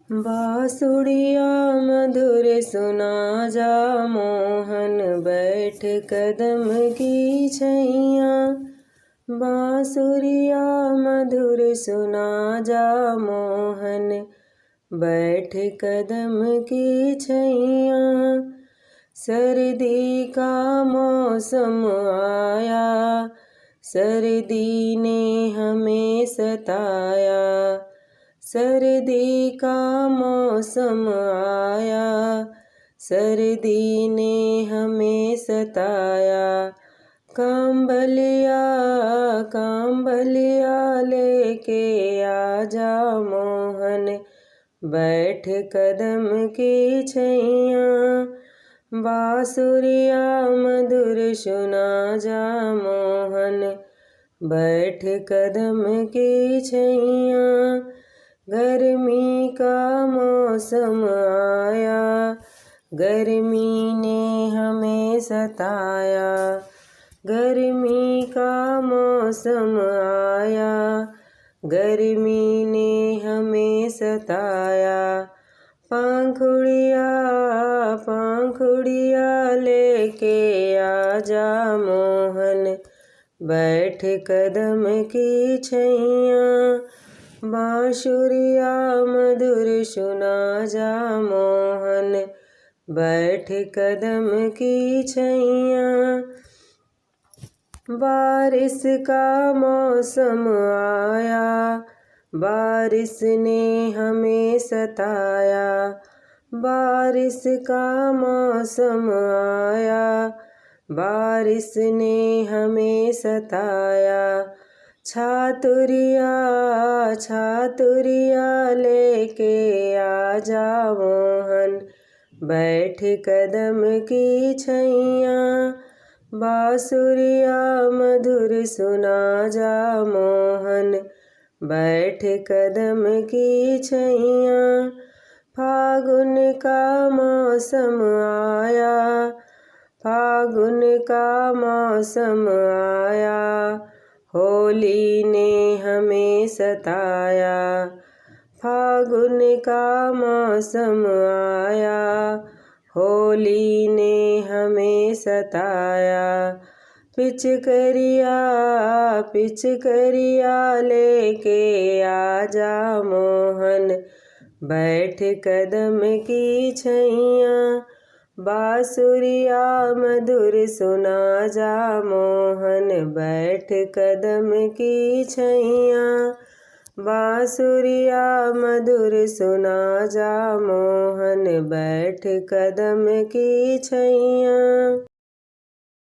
बांसुरिया मधुर सुना जा मोहन, बैठ कदम की छैया। बांसुरिया मधुर सुना जा मोहन, बैठ कदम की छैया। सर्दी का मौसम आया, सर्दी ने हमें सताया। सर्दी का मौसम आया, सर्दी ने हमें सताया। कांबलिया कांबलिया लेके आजा मोहन, बैठ कदम की छैया। बांसुरिया मधुर सुना जा मोहन, बैठ कदम की छैया। गर्मी का मौसम आया, गर्मी ने हमें सताया। गर्मी का मौसम आया, गर्मी ने हमें सताया। पंखुड़िया पंखुड़िया लेके आजा मोहन, बैठ कदम की छैया। बांसुरिया मधुर सुना जा मोहन, बैठ कदम की छैया। बारिश का मौसम आया, बारिश ने हमें सताया। बारिश का मौसम आया, बारिश ने हमें सताया। छातुरिया छातुरिया लेके आजा मोहन, बैठ कदम की छैया। बांसुरिया मधुर सुना जा मोहन, बैठ कदम की छैया। फागुन का मौसम आया, फागुन का मौसम आया। होली ने हमें सताया। फागुन का मौसम आया, होली ने हमें सताया। पिचकरिया पिचकरिया लेके आजा मोहन, बैठ कदम की छैया। बांसुरिया मधुर सुना जा मोहन, बैठ कदम की छैया। बांसुरिया मधुर सुना जा मोहन, बैठ कदम की छैया।